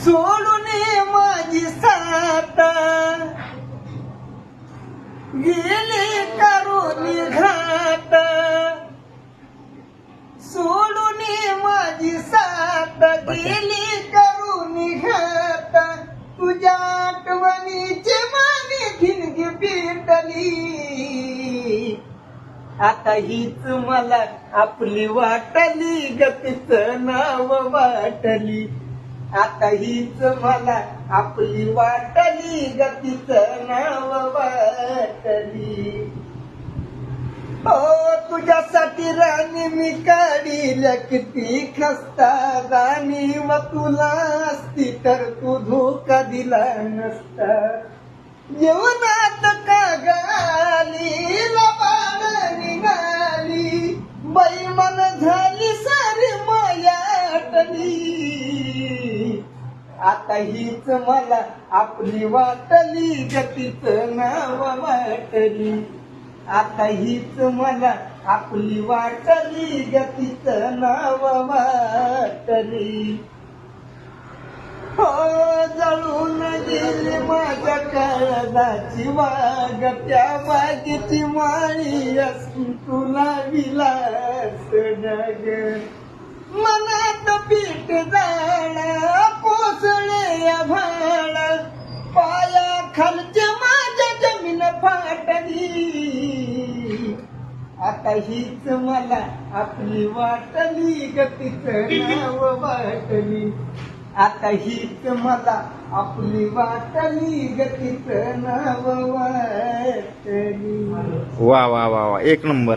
सोडून माझी साथ गेली करून घात, सोडून माझी साथ गेली करून घात, तुझ्या आठवणीची मागे खिणगी पेटली, आता हीच मला आपली वाटली ग तिचं नाव वाटली, आता हीच मला आपली वाटली ग तिचं नाव वाटली. हो तुझ्यासाठी राणी मी काढील किती खस्ता राणी, व तुला असती तर तू धोका दिला नसता. जीवनात का गाली लबाड निघाली, बैमान झाली सारी मायाटली, आता हीच मला आपली वाटली ग तिचं नाव वाटली, आता हीच मला आपली वाटली ग तिचं नाव वाटली. हो जळून गेली माझ्या काळजाची वाग, त्या बागेची माळी असून तुला विलास डग, मनात पीठ जाळा कोसळे भाळ, पाया खालच्या माझ्या जमीन फाटली, आता हीच मला आपली वाटली ग तिचं नाव वाटली, आता हीच मला आपली वाटली ग तिचं नाव वाटली. वा वा वा वा, एक नंबर.